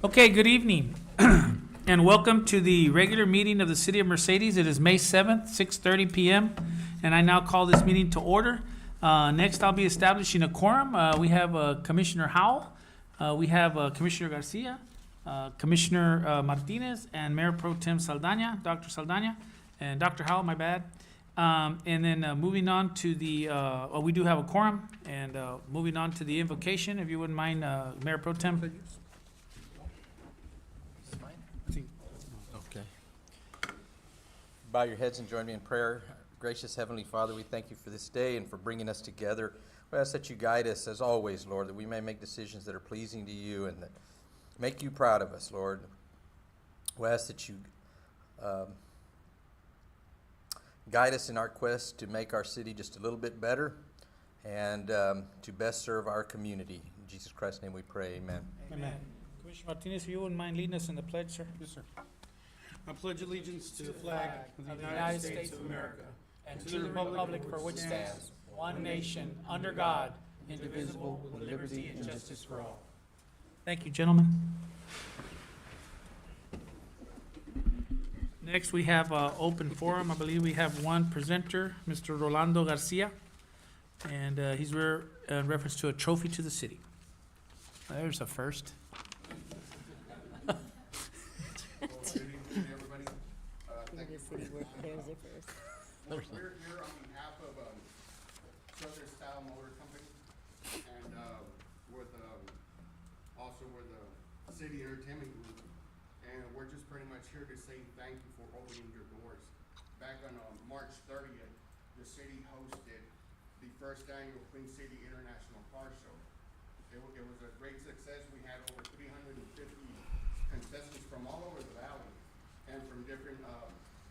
Okay, good evening, and welcome to the regular meeting of the City of Mercedes. It is May 7th, 6:30 PM, and I now call this meeting to order. Next, I'll be establishing a quorum. We have Commissioner Howell, we have Commissioner Garcia, Commissioner Martinez, and Mayor Pro Tem Saldana, Dr. Saldana, and Dr. Howell, my bad. And then moving on to the, we do have a quorum, and moving on to the invocation, if you wouldn't mind, Mayor Pro Tem. Okay. Bow your heads and join me in prayer. Gracious Heavenly Father, we thank you for this day and for bringing us together. We ask that you guide us as always, Lord, that we may make decisions that are pleasing to you and that make you proud of us, Lord. We ask that you guide us in our quest to make our city just a little bit better and to best serve our community. In Jesus Christ's name we pray, amen. Amen. Commissioner Martinez, if you wouldn't mind leading us in the pledge, sir. Yes, sir. I pledge allegiance to the flag of the United States of America And to the republic for which stands one nation, under God, indivisible, with liberty and justice for all. Thank you, gentlemen. Next, we have open forum. I believe we have one presenter, Mr. Rolando Garcia, and he's in reference to a trophy to the city. There's a first. Everybody, thank you. We're here on behalf of Southern Style Motor Company, and with also with the City Entertainment Group, and we're just pretty much here to say thank you for opening your doors. Back on March 30th, the city hosted the first annual Queen City International Car Show. It was a great success. We had over 350 contestants from all over the valley and from different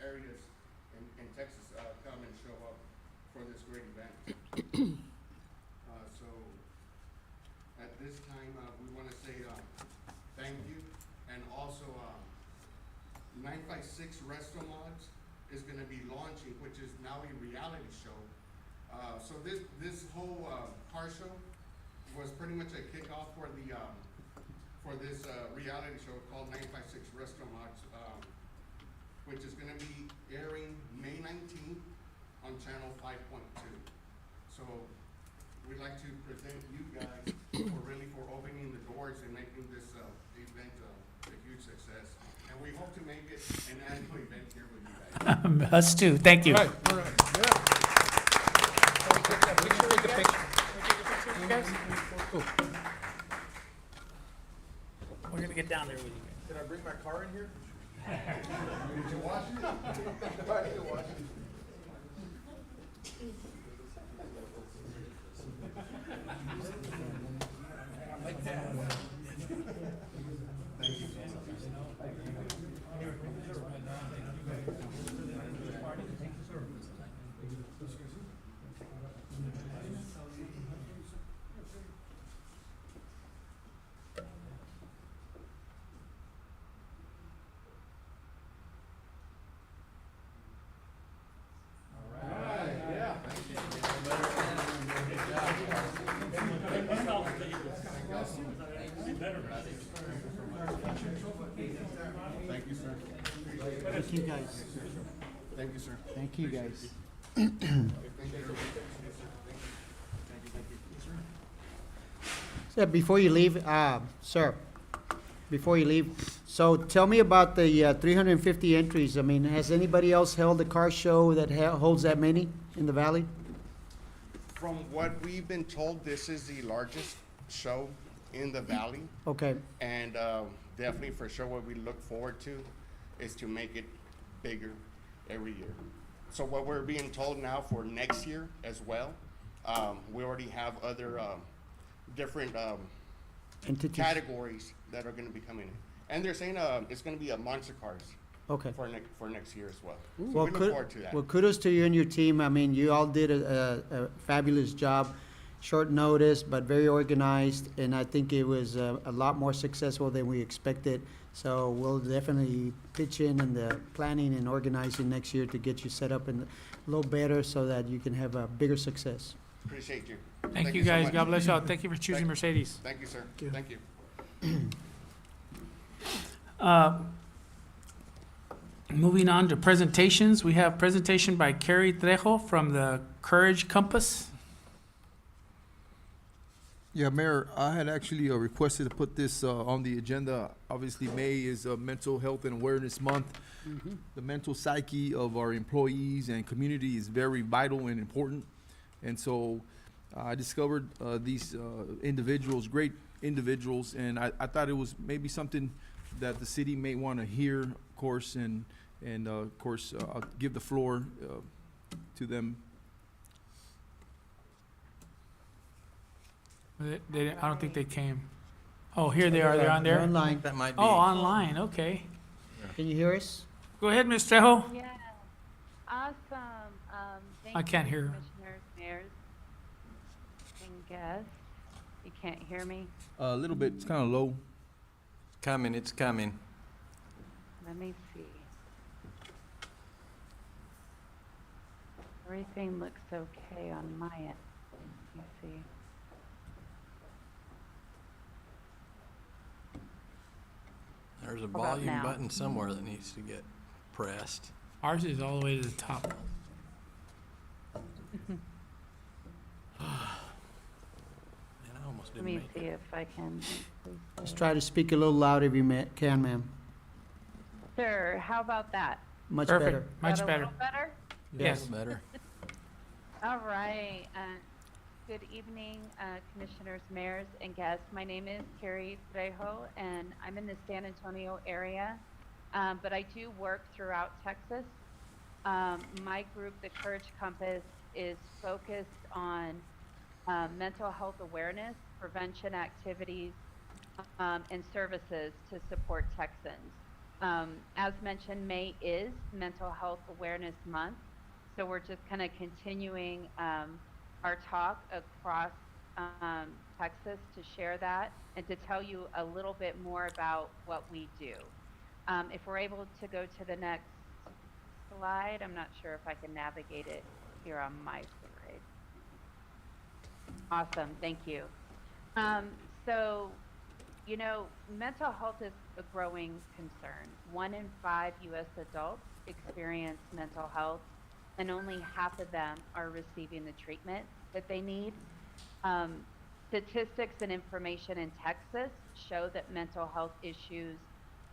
areas in Texas come and show up for this great event. So at this time, we want to say thank you, and also 956 Resto Mods is going to be launching, which is now a reality show. So this whole car show was pretty much a kickoff for the for this reality show called 956 Resto Mods, which is going to be airing May 19th on channel 5.2. So we'd like to present you guys for opening the doors and making this event a huge success. And we hope to make it an annual event here with you guys. Us too. Thank you. All right, yeah. We're gonna get down there with you guys. Can I bring my car in here? Did you wash it? I didn't wash it. Thank you, sir. Thank you, guys. Thank you, sir. Thank you, guys. So before you leave, sir, before you leave, so tell me about the 350 entries. I mean, has anybody else held a car show that holds that many in the valley? From what we've been told, this is the largest show in the valley, Okay, and definitely for sure what we look forward to is to make it bigger every year. So what we're being told now for next year as well, we already have other different entities. categories that are going to be coming in, and they're saying it's going to be a monster cars Okay. for next year as well. So Well, we look forward to that. well, kudos to you and your team. I mean, you all did a fabulous job. Short notice, but very organized, and I think it was a lot more successful than we expected. So we'll definitely pitch in the planning and organizing next year to get you set up in a little better so that you can have a bigger success. Appreciate you. Thank you so guys. much. God bless y'all. Thank you for choosing Thank- Mercedes. Thank you, sir. you. Thank you. Moving on to presentations, we have presentation by Carrie Trejo from the Courage Compass. Yeah, Mayor, I had actually requested to put this on the agenda. Obviously, May is Mental Health and Awareness Month. The mental psyche of our employees and community is very vital and important. And so I discovered these individuals, great individuals, and I thought it was maybe something that the city may want to hear, of course, and of course, I'll give the floor to them. I don't think they came. Oh, here they are. They're on They're there. online. That might be. Oh, online. Okay. Can you hear us? Go ahead, Ms. Trejo. Yeah, awesome. Thank I can't you, hear her. Commissioners, mayors, and guests. You can't hear me? A little bit, it's kind of low. Coming, it's coming. Let me see. Everything looks okay on my end. Let me see. There's a about volume now? button somewhere that needs to get pressed. Ours is all the way to the top. Man, I almost Let didn't me make see it. if I can. increase Let's the- try to speak a little louder if you can, ma'am. Sure, how about that? Much Perfect. better. Much Is that a better. little better? Yes. Better. All right. Good evening, commissioners, mayors, and guests. My name is Carrie Trejo, and I'm in the San Antonio area, but I do work throughout Texas. My group, the Courage Compass, is focused on mental health awareness, prevention activities, and services to support Texans. As mentioned, May is Mental Health Awareness Month, so we're just kind of continuing our talk across Texas to share that and to tell you a little bit more about what we do. If we're able to go to the next slide, I'm not sure if I can navigate it here on my side. Awesome, thank you. So, you know, mental health is a growing concern. 1 in 5 U.S. adults experience mental health, and only half of them are receiving the treatment that they need. Statistics and information in Texas show that mental health issues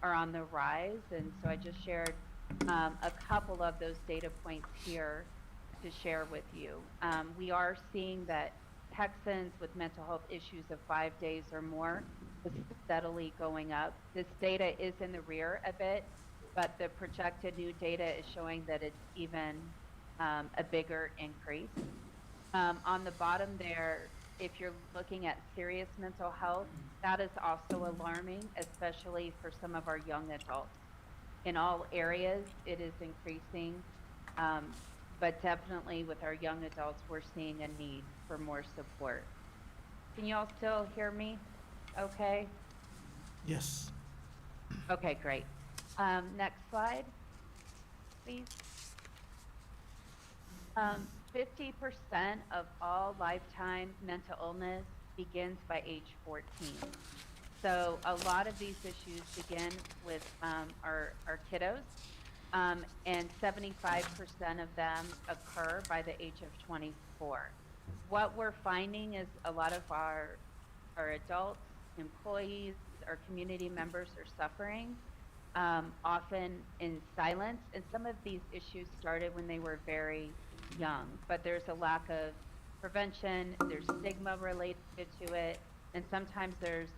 are on the rise, and so I just shared a couple of those data points here to share with you. We are seeing that Texans with mental health issues of 5 days or more is steadily going up. This data is in the rear a bit, but the projected new data is showing that it's even a bigger increase. On the bottom there, if you're looking at serious mental health, that is also alarming, especially for some of our young adults. In all areas, it is increasing, but definitely with our young adults, we're seeing a need for more support. Can you all still hear me? Okay? Yes. Okay, great. Next slide, please. 50% of all lifetime mental illness begins by age 14. So a lot of these issues begin with our kiddos, and 75% of them occur by the age of 24. What we're finding is a lot of our adults, employees, our community members are suffering, often in silence, and some of these issues started when they were very young, but there's a lack of prevention, there's stigma related to it, and sometimes there's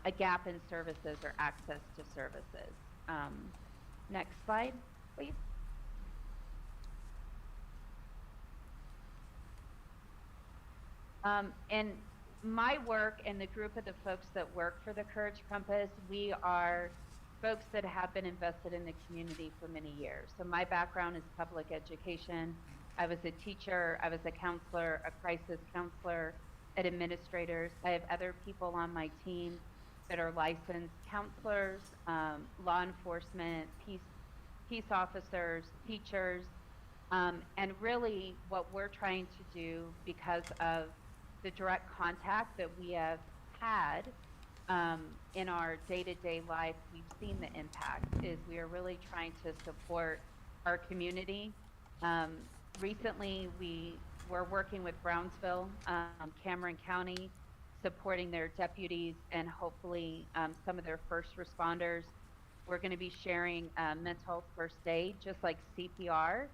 a gap in services or access to services. Next slide, please. And my work and the group of the folks that work for the Courage Compass, we are folks that have been invested in the community for many years. So my background is public education. I was a teacher, I was a counselor, a crisis counselor, and administrators. I have other people on my team that are licensed counselors, law enforcement, peace officers, teachers, And really, what we're trying to do, because of the direct contact that we have had in our day-to-day life, we've seen the impact, is we are really trying to support our community. Recently, we were working with Brownsville, Cameron County, supporting their deputies and hopefully some of their first responders. We're going to be sharing mental health first aid, just like CPR,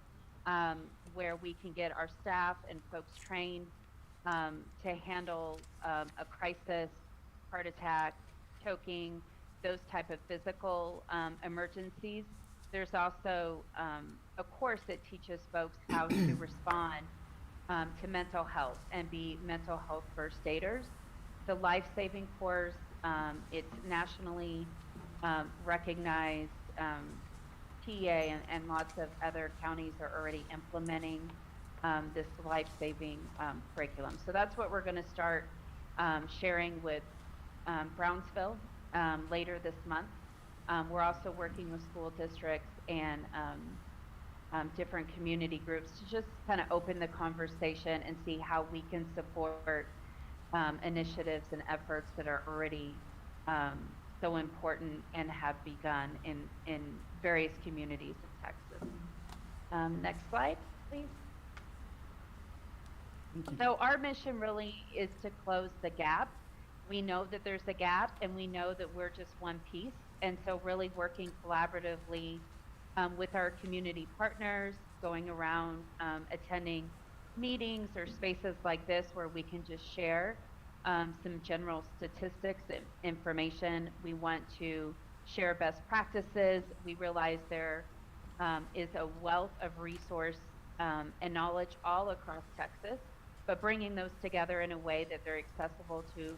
where we can get our staff and folks trained to handle a crisis, heart attack, choking, those type of physical emergencies. There's also a course that teaches folks how to respond to mental health and be mental health first aiders. The life-saving course, it's nationally recognized. PA and lots of other counties are already implementing this life-saving curriculum. So that's what we're going to start sharing with Brownsville later this month. We're also working with school districts and different community groups to just kind of open the conversation and see how we can support initiatives and efforts that are already so important and have begun in various communities in Texas. Next slide, please. So our mission really is to close the gap. We know that there's a gap, and we know that we're just one piece. And so really working collaboratively with our community partners, going around, attending meetings or spaces like this where we can just share some general statistics and information. We want to share best practices. We realize there is a wealth of resource and knowledge all across Texas, but bringing those together in a way that they're accessible to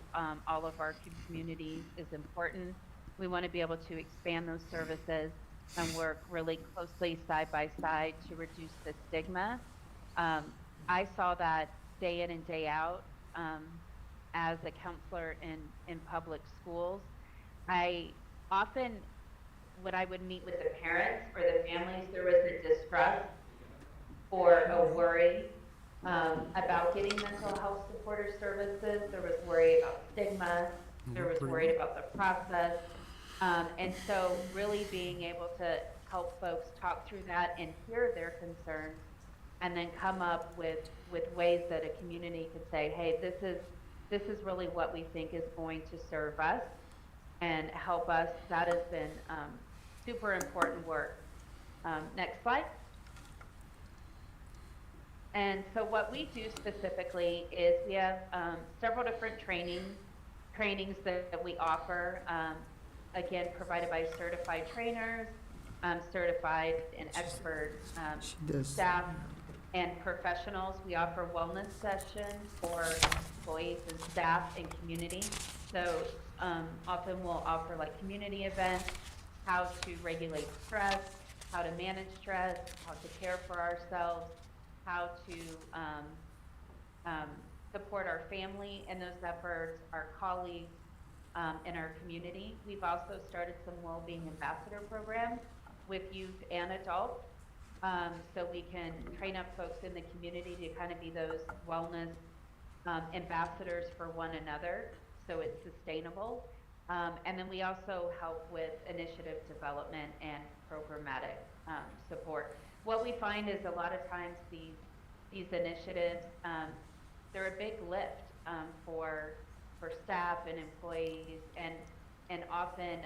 all of our communities is important. We want to be able to expand those services and work really closely side by side to reduce the stigma. I saw that day in and day out as a counselor in public schools. I often, when I would meet with the parents or the families, there was a distrust or a worry about getting mental health supporter services. There was worry about stigma. There was worry about the process. And so really being able to help folks talk through that and hear their concerns, and then come up with ways that a community could say, hey, this is really what we think is going to serve us and help us. That has been super important work. Next slide. And so what we do specifically is we have several different trainings that we offer, again, provided by certified trainers, certified and expert staff and professionals. We offer wellness sessions for employees and staff and community. So often we'll offer like community events, how to regulate stress, how to manage stress, how to care for ourselves, how to support our family in those efforts, our colleagues in our community. We've also started some well-being ambassador programs with youth and adults. So we can train up folks in the community to kind of be those wellness ambassadors for one another, so it's sustainable. And then we also help with initiative development and programmatic support. What we find is a lot of times these initiatives, they're a big lift for staff and employees, and often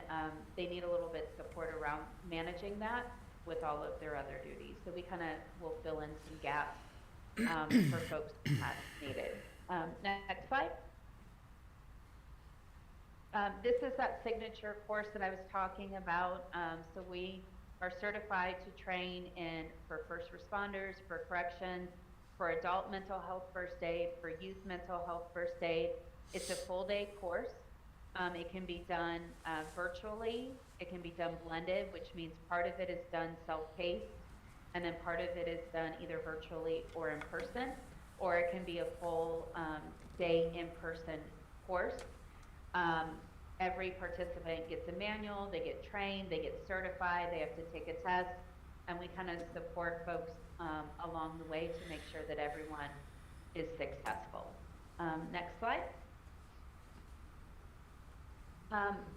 they need a little bit of support around managing that with all of their other duties. So we kind of will fill in some gaps for folks as needed. Next slide. This is that signature course that I was talking about. So we are certified to train for first responders, for corrections, for adult mental health first aid, for youth mental health first aid. It's a full day course. It can be done virtually. It can be done blended, which means part of it is done self-paced, and then part of it is done either virtually or in person, or it can be a full day in-person course. Every participant gets a manual, they get trained, they get certified, they have to take a test, and we kind of support folks along the way to make sure that everyone is successful. Next slide.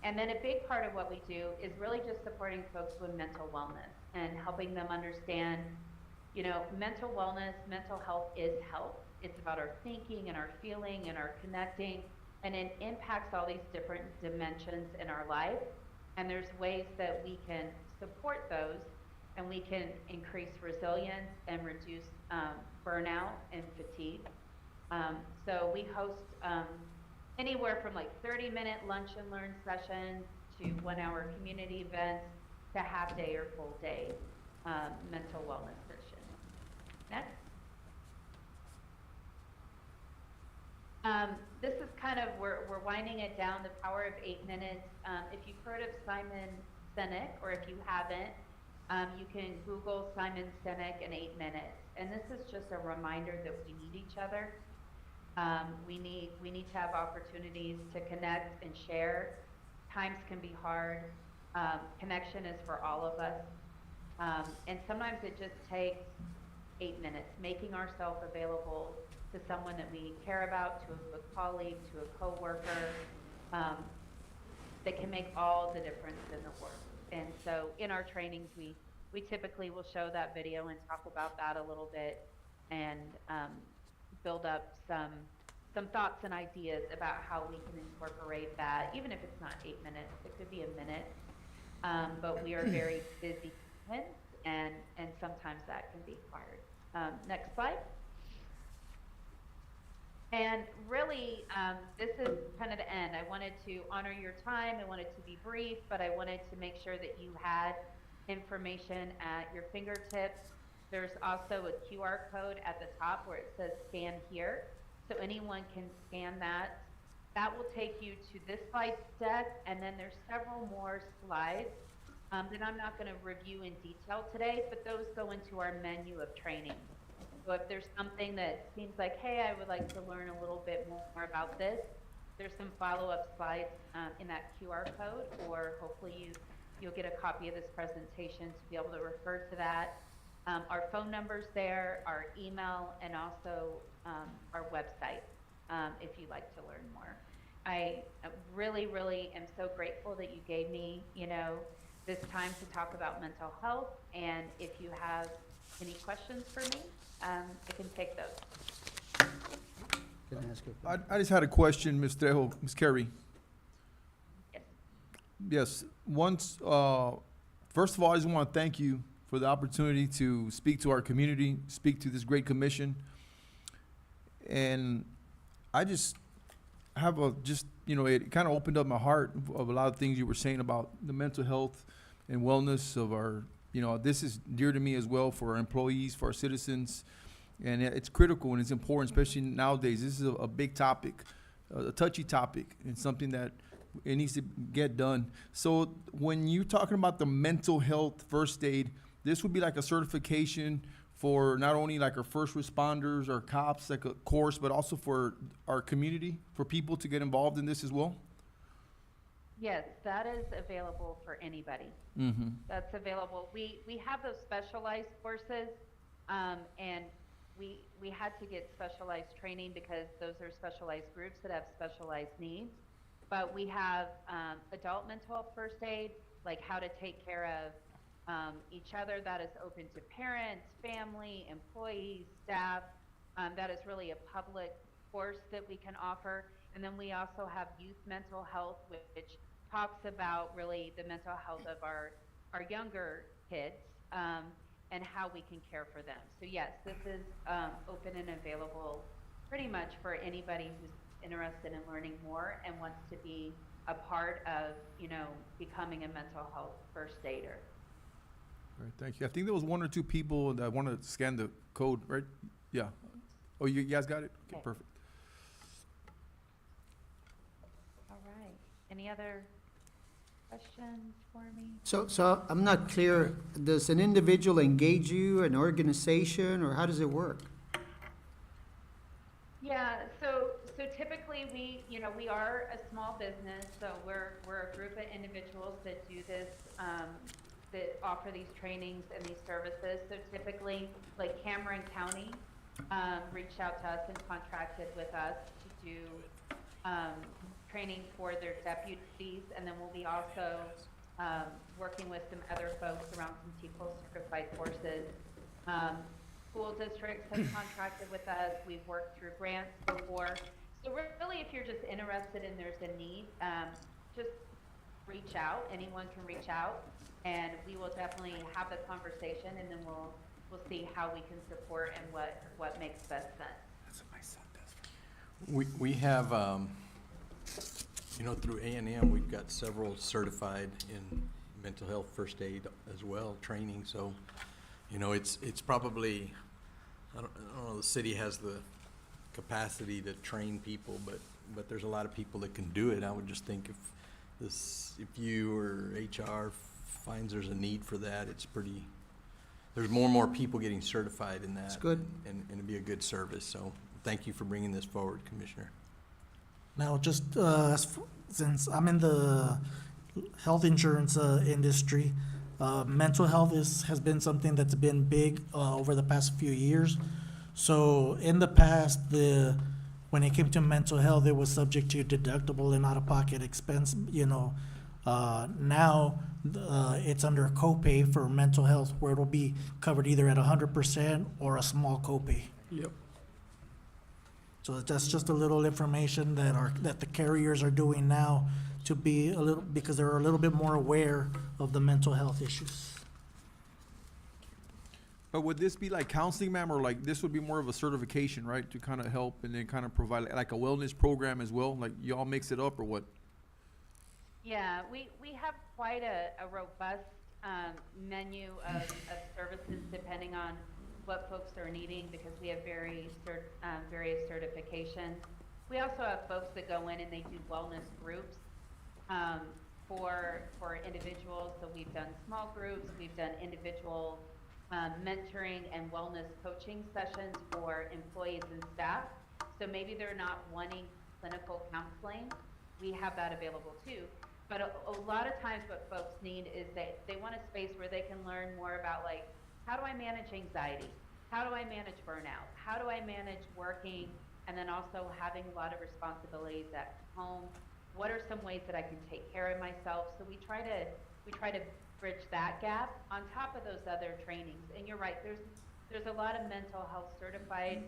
And then a big part of what we do is really just supporting folks with mental wellness and helping them understand, you know, mental wellness, mental health is health. It's about our thinking and our feeling and our connecting, and it impacts all these different dimensions in our life. And there's ways that we can support those, and we can increase resilience and reduce burnout and fatigue. So we host anywhere from like 30-minute lunch and learn sessions to 1-hour community events to half-day or full-day mental wellness sessions. Next. This is kind of, we're winding it down, the power of 8 minutes. If you've heard of Simon Sinek, or if you haven't, you can Google Simon Sinek in 8 minutes. And this is just a reminder that we need each other. We need to have opportunities to connect and share. Times can be hard. Connection is for all of us. And sometimes it just takes 8 minutes, making ourselves available to someone that we care about, to a colleague, to a coworker, that can make all the difference in the world. And so in our trainings, we typically will show that video and talk about that a little bit, and build up some thoughts and ideas about how we can incorporate that, even if it's not 8 minutes, it could be a minute. But we are very busy humans, and sometimes that can be hard. Next slide. And really, this is kind of the end. I wanted to honor your time. I wanted to be brief, but I wanted to make sure that you had information at your fingertips. There's also a QR code at the top where it says scan here. So anyone can scan that. That will take you to this slide deck, and then there's several more slides that I'm not going to review in detail today, but those go into our menu of training. So if there's something that seems like, hey, I would like to learn a little bit more about this, there's some follow-up slides in that QR code, or hopefully you'll get a copy of this presentation to be able to refer to that. Our phone number's there, our email, and also our website if you'd like to learn more. I really, really am so grateful that you gave me, you know, this time to talk about mental health, and if you have any questions for me, I can take those. Can I ask you? I just had a question, Ms. Trejo, Ms. Carey. Yes. Yes, first of all, I just want to thank you for the opportunity to speak to our community, speak to this great commission. And I just have it kind of opened up my heart of a lot of things you were saying about the mental health and wellness of our, this is dear to me as well, for our employees, for our citizens. And it's critical and it's important, especially nowadays. This is a big topic, a touchy topic, and something that it needs to get done. So when you're talking about the mental health first aid, this would be like a certification for not only like our first responders or cops, like a course, but also for our community, for people to get involved in this as well? Yes, that is available for anybody. Mm-hmm. That's available. We have those specialized courses, and we had to get specialized training because those are specialized groups that have specialized needs. But we have adult mental health first aid, like how to take care of each other. That is open to parents, family, employees, staff. That is really a public course that we can offer. And then we also have youth mental health, which talks about really the mental health of our younger kids, and how we can care for them. So yes, this is open and available pretty much for anybody who's interested in learning more and wants to be a part of, becoming a mental health first aider. All right, thank you. I think there was one or two people that wanted to scan the code, right? Yeah. Oh, you guys got it? Okay, Okay. perfect. All right. Any other questions for me? So I'm not clear, does an individual engage you, an organization, or how does it work? Yeah, so typically we are a small business, so we're a group of individuals that do this that offer these trainings and these services. So typically, like Cameron County, reached out to us and contracted with us to do, training for their deputies, and then we'll be also, working with some other folks around some TCO certified courses. School districts have contracted with us. We've worked through grants before. So really, if you're just interested and there's a need, just reach out. Anyone can reach out, and we will definitely have the conversation, and then we'll see how we can support and what makes best sense. We have, you know, through A&M, we've got several certified in mental health first aid as well, training, so, you know, it's probably, I don't know, the city has the capacity to train people, but there's a lot of people that can do it. I would just think if you or HR finds there's a need for that, it's pretty, there's more and more people getting certified in that. That's good. And it'd be a good service, so thank you for bringing this forward, Commissioner. Now, just since I'm in the health insurance industry, mental health has been something that's been big over the past few years. So in the past, when it came to mental health, it was subject to deductible and out-of-pocket expense. Now it's under copay for mental health, where it'll be covered either at 100% or a small copay. Yep. So that's just a little information that the carriers are doing now to be a little, because they're a little bit more aware of the mental health issues. But would this be like counseling, ma'am, or like this would be more of a certification, right? To kind of help and then kind of provide like a wellness program as well? Like y'all mix it up or what? Yeah, we have quite a robust menu of services depending on what folks are needing, because we have various certifications. We also have folks that go in and they do wellness groups for individuals. So we've done small groups, we've done individual mentoring and wellness coaching sessions for employees and staff. So maybe they're not wanting clinical counseling, we have that available too. But a lot of times what folks need is they want a space where they can learn more about, like, how do I manage anxiety? How do I manage burnout? How do I manage working and then also having a lot of responsibilities at home? What are some ways that I can take care of myself? So we try to bridge that gap on top of those other trainings. And you're right, there's a lot of mental health certified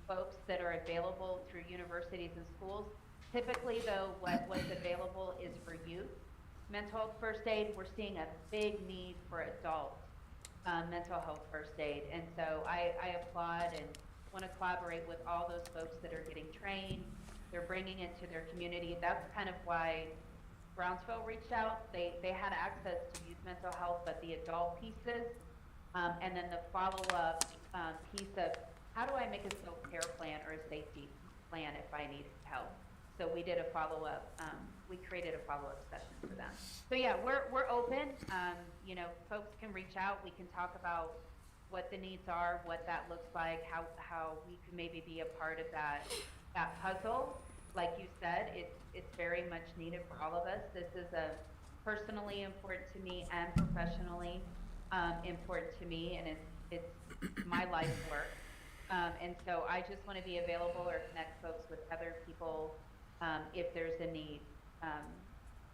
folks that are available through universities and schools. Typically, though, what's available is for youth. Mental health first aid, we're seeing a big need for adult mental health first aid. And so I applaud and want to collaborate with all those folks that are getting trained. They're bringing it to their community. That's kind of why Brownsville reached out. They had access to youth mental health, but the adult pieces, and then the follow-up piece of how do I make a self-care plan or a safety plan if I need help. So we did a follow-up, we created a follow-up session for them. So yeah, we're open. Folks can reach out. We can talk about what the needs are, what that looks like, how we can maybe be a part of that puzzle. Like you said, it's very much needed for all of us. This is personally important to me and professionally important to me, and it's my life's work. And so I just want to be available or connect folks with other people if there's a need.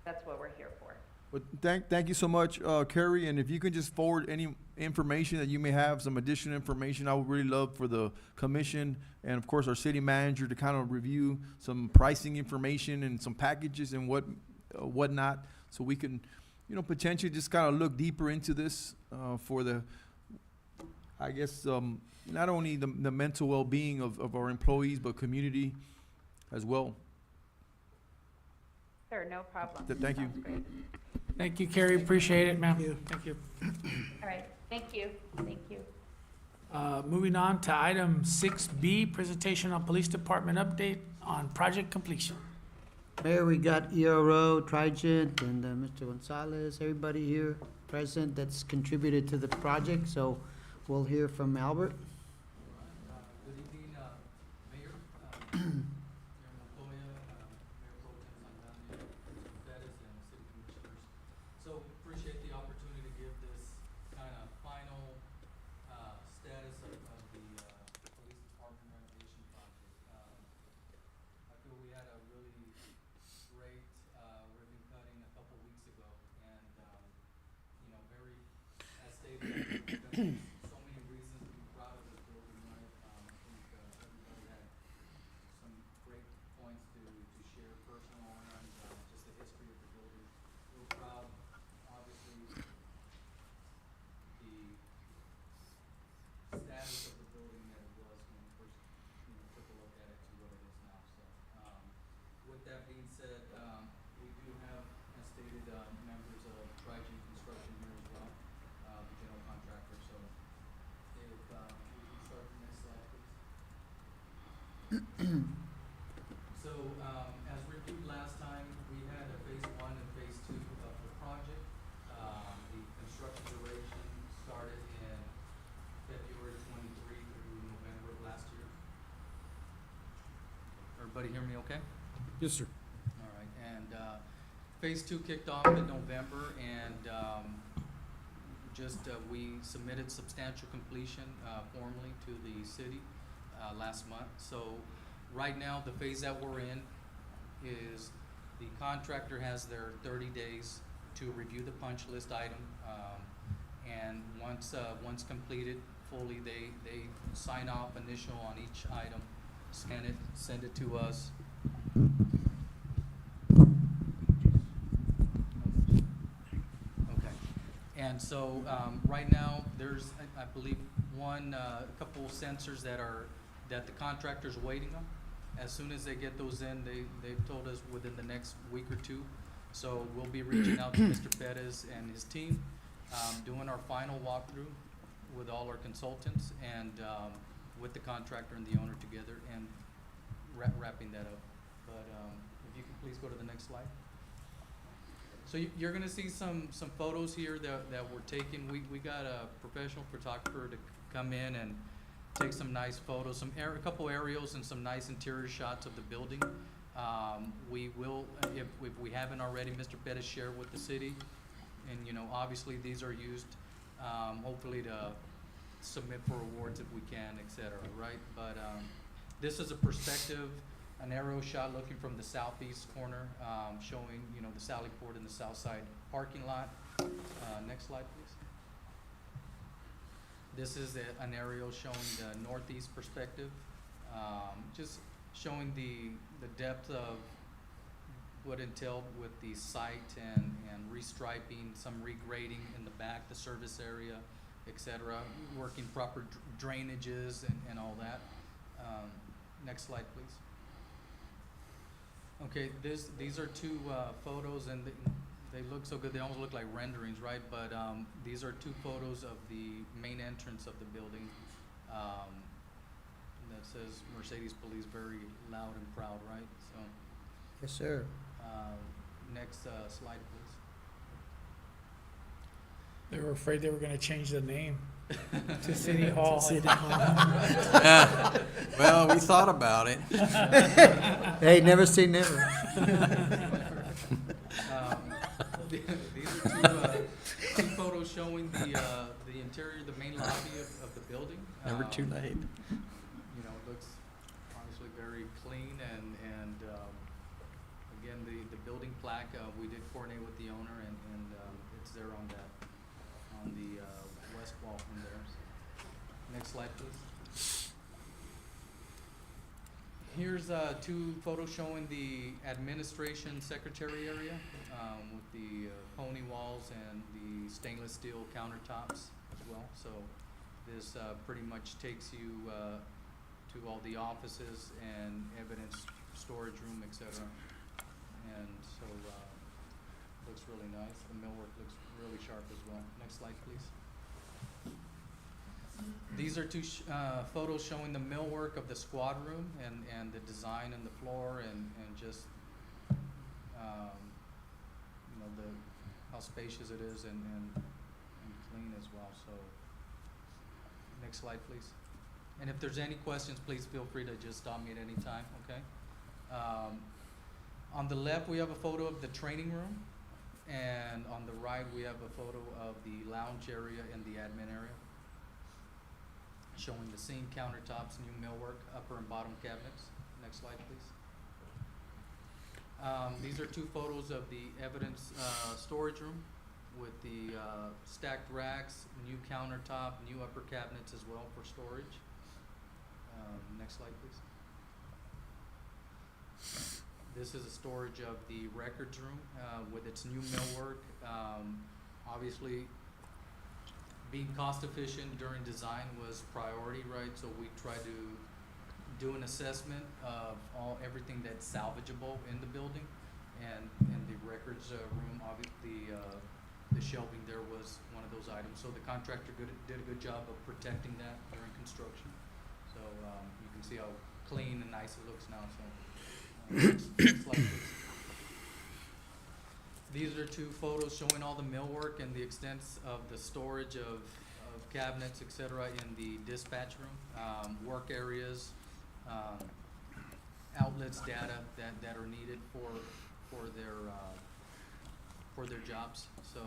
That's what we're here for. But thank you so much, Carrie, and if you can just forward any information that you may have, some additional information, I would really love for the commission and of course our city manager to kind of review some pricing information and some packages and whatnot, so we can, potentially just kind of look deeper into this for the, I guess, not only the mental well-being of our employees, but community as well. Sure, no problem. Thank you. Sounds great. Thank you, Carrie. Appreciate it, ma'am. Thank you. All right, thank you. Thank you. Moving on to item 6B, presentation on police department update on project completion. Mayor, we got ERO, Trigent, and Mr. Gonzalez, everybody here present that's contributed to the project, so we'll hear from Albert. Good evening, Mayor, Mayor Montoya, Mayor Pro Tem Santana, Pettis, and City Commissioners. So appreciate the opportunity to so many reasons to be proud of this building, right? I think everybody had some great points to share personal and just the history of the building. Real proud, obviously, the status of the building that it was when we first, took a look at it to what it is now. So, with that being said, we do have, as stated, members of Tri-G Construction here as well, the general contractor. So, if we can start the next slide, please. So, as reviewed last time, we had a phase 1 and phase 2 of the project. The construction duration started in February 23 through November of last year. Everybody hear me okay? Yes, sir. All right, and phase 2 kicked off in November, and we submitted substantial completion formally to the city last month. So right now, the phase that we're in is the contractor has their 30 days to review the punch list item, and once completed fully, they sign off initial on each item, scan it, send it to us. Okay, and so, right now, there's, I believe, a couple sensors that the contractor's waiting on. As soon as they get those in, they've told us within the next week or two. So we'll be reaching out to Mr. Perez and his team, doing our final walkthrough with all our consultants and, with the contractor and the owner together and wrapping that up. But, if you could please go to the next slide. So you're gonna see some photos here that were taken. We got a professional photographer to come in and take some nice photos, a couple aerials and some nice interior shots of the building. We will, if we haven't already, Mr. Pettis share with the city. And, obviously these are used, hopefully to submit for awards if we can, et cetera, right? But, this is a perspective, an aerial shot looking from the southeast corner, showing, the Sally Port and the south side parking lot. Next slide, please. This is an aerial showing the northeast perspective, just showing the depth of what entailed with the site and restriping, some regrading in the back, the service area, et cetera, working proper drainages and all that. Next slide, please. Okay, these are two photos, and they look so good. They almost look like renderings, right? But these are two photos of the main entrance of the building. That says Mercedes Police, very loud and proud, right? So, Yes, sir. next slide, please. They were afraid they were gonna change the name to City Hall. City Hall. Well, we thought about it. Hey, never say never. These are two photos showing the interior, the main lobby of the building. Never too late. It looks honestly very clean and again, the building plaque, we did coordinate with the owner and it's there on the west wall from there. Next slide, please. Here's two photos showing the administration secretary area with the pony walls and the stainless steel countertops as well. So this pretty much takes you to all the offices and evidence storage room, et cetera. And so looks really nice. The millwork looks really sharp as well. Next slide, please. These are two photos showing the millwork of the squad room and the design and the floor and just how spacious it is and clean as well. So next slide, please. And if there's any questions, please feel free to just stop me at any time. Okay. On the left, we have a photo of the training room, and on the right, we have a photo of the lounge area and the admin area, showing the seam countertops, new millwork, upper and bottom cabinets. Next slide, please. These are two photos of the evidence storage room. with the stacked racks, new countertop, new upper cabinets as well for storage. Next slide, please. This is a storage of the records room with its new millwork. Obviously, being cost efficient during design was priority, right? So we tried to do an assessment of everything that's salvageable in the building, and the records room, obviously, the shelving there was one of those items. So the contractor did a good job of protecting that during construction. So you can see how clean and nice it looks now. So next slide, please. These are two photos showing all the millwork and the extent of the storage of cabinets, et cetera, in the dispatch room, work areas, outlets, data that are needed for their jobs. So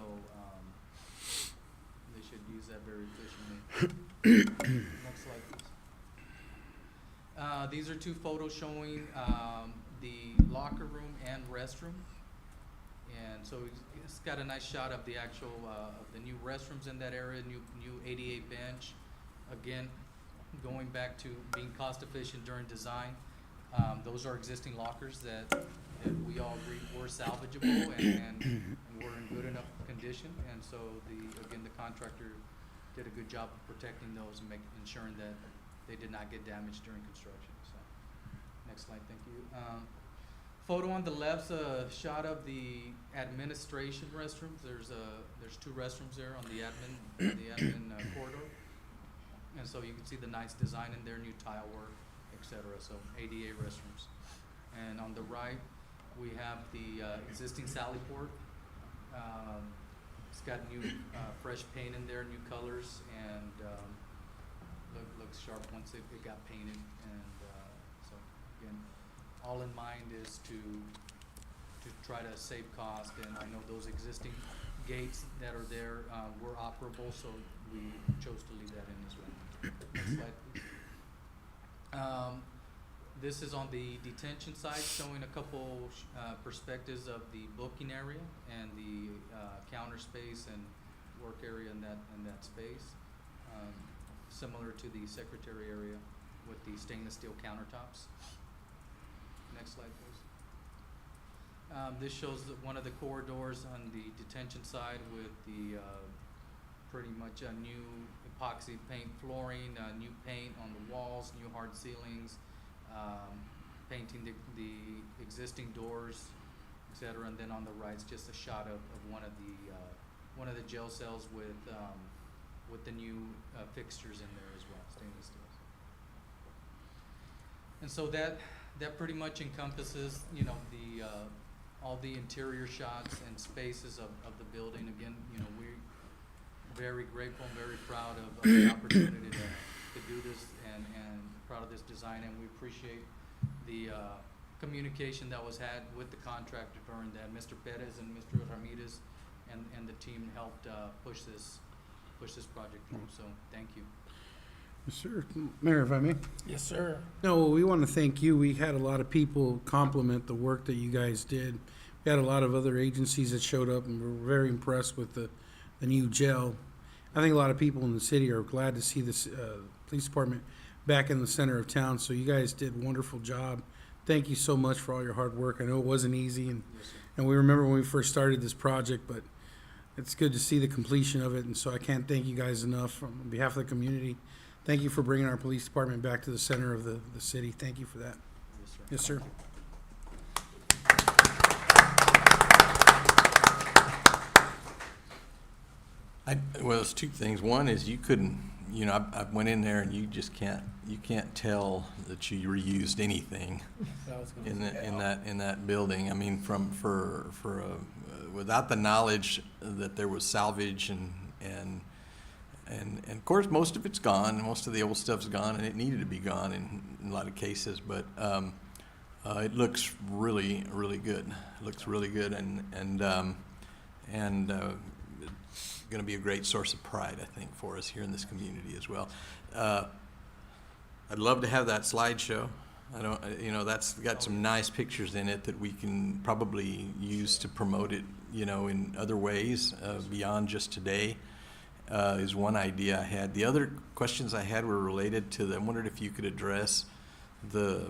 they should use that very efficiently. Next slide, please. These are two photos showing the locker room and restroom. And so it's got a nice shot of the actual, of the new restrooms in that area, new ADA bench. Again, going back to being cost efficient during design. Those are existing lockers that we all agreed were salvageable and were in good enough condition. And so the contractor did a good job of protecting those and ensuring that they did not get damaged during construction. So, next slide, thank you. Photo on the left's a shot of the administration restrooms. There's two restrooms there on the admin corridor, and so you can see the nice design in there, new tile work, etc. So ADA restrooms. And on the right, we have the existing Sally Port. It's got new fresh paint in there, new colors, and looks sharp once it got painted. And so again, all in mind is to try to save cost, and I know those existing gates that are there were operable, so we chose to leave that in as well. Next slide, please. This is on the detention side, showing a couple perspectives of the booking area and the counter space and work area in that space, similar to the secretary area with the stainless steel countertops. Next slide, please. This shows one of the corridors on the detention side with the pretty much a new epoxy paint flooring, new paint on the walls, new hard ceilings, painting the existing doors, etc. And then on the right is just a shot of one of the jail cells with the new fixtures in there as well, stainless steel. And so that pretty much encompasses, the all the interior shots and spaces of the building. Again, we're very grateful and very proud of the opportunity to do this and proud of this design, and we appreciate the communication that was had with the contractor during that. Mr. Perez and Mr. Ramirez and the team helped push this project through. So thank you. Yes, sir. Mayor, if I may. Yes, sir. No, we want to thank you. We had a lot of people compliment the work that you guys did. We had a lot of other agencies that showed up, and we're very impressed with the new jail. I think a lot of people in the city are glad to see this police department back in the center of town. So you guys did a wonderful job. Thank you so much for all your hard work. I know it wasn't easy, and we remember when we first started this project, but it's good to see the completion of it. And so I can't thank you guys enough on behalf of the community. Thank you for bringing our police department back to the center of the city. Thank you for that. Yes, sir. Yes, sir. Well, there's two things. One is you couldn't, I went in there and you can't tell that you reused anything in that building. I mean, without the knowledge that there was salvage and of course most of it's gone, most of the old stuff's gone, and it needed to be gone in a lot of cases, but it looks really, really good. It looks really good, and it's going to be a great source of pride, I think, for us here in this community as well. I'd love to have that slideshow. I don't, that's got some nice pictures in it that we can probably use to promote it, in other ways, beyond just today, is one idea I had. The other questions I had were related to I wondered if you could address the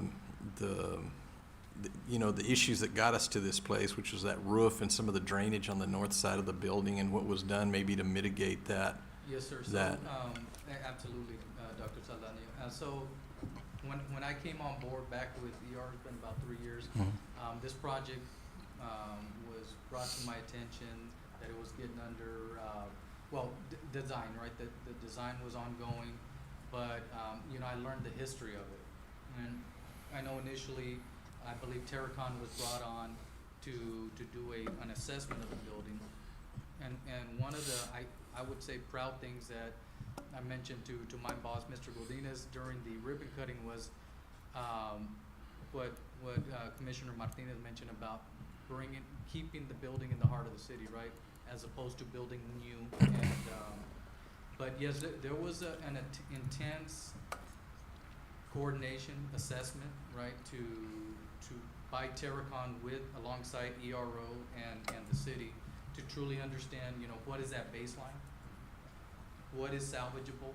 issues that got us to this place, which was that roof and some of the drainage on the north side of the building, and what was done maybe to mitigate that. Yes, sir. So, That- absolutely, Dr. Saldana. So when I came on board back with ER, it's been about 3 years, this project was brought to my attention that it was getting under, design, right? The design was ongoing, but, I learned the history of it. And I know initially, I believe Terracon was brought on to do an assessment of the building. And one of the, I would say, proud things that I mentioned to my boss, Mr. Godinez, during the ribbon cutting was what Commissioner Martinez mentioned about keeping the building in the heart of the city, right, as opposed to building new. And but yes, there was an intense coordination assessment, right, to by Terracon alongside ERO and the city to truly understand, what is that baseline? What is salvageable?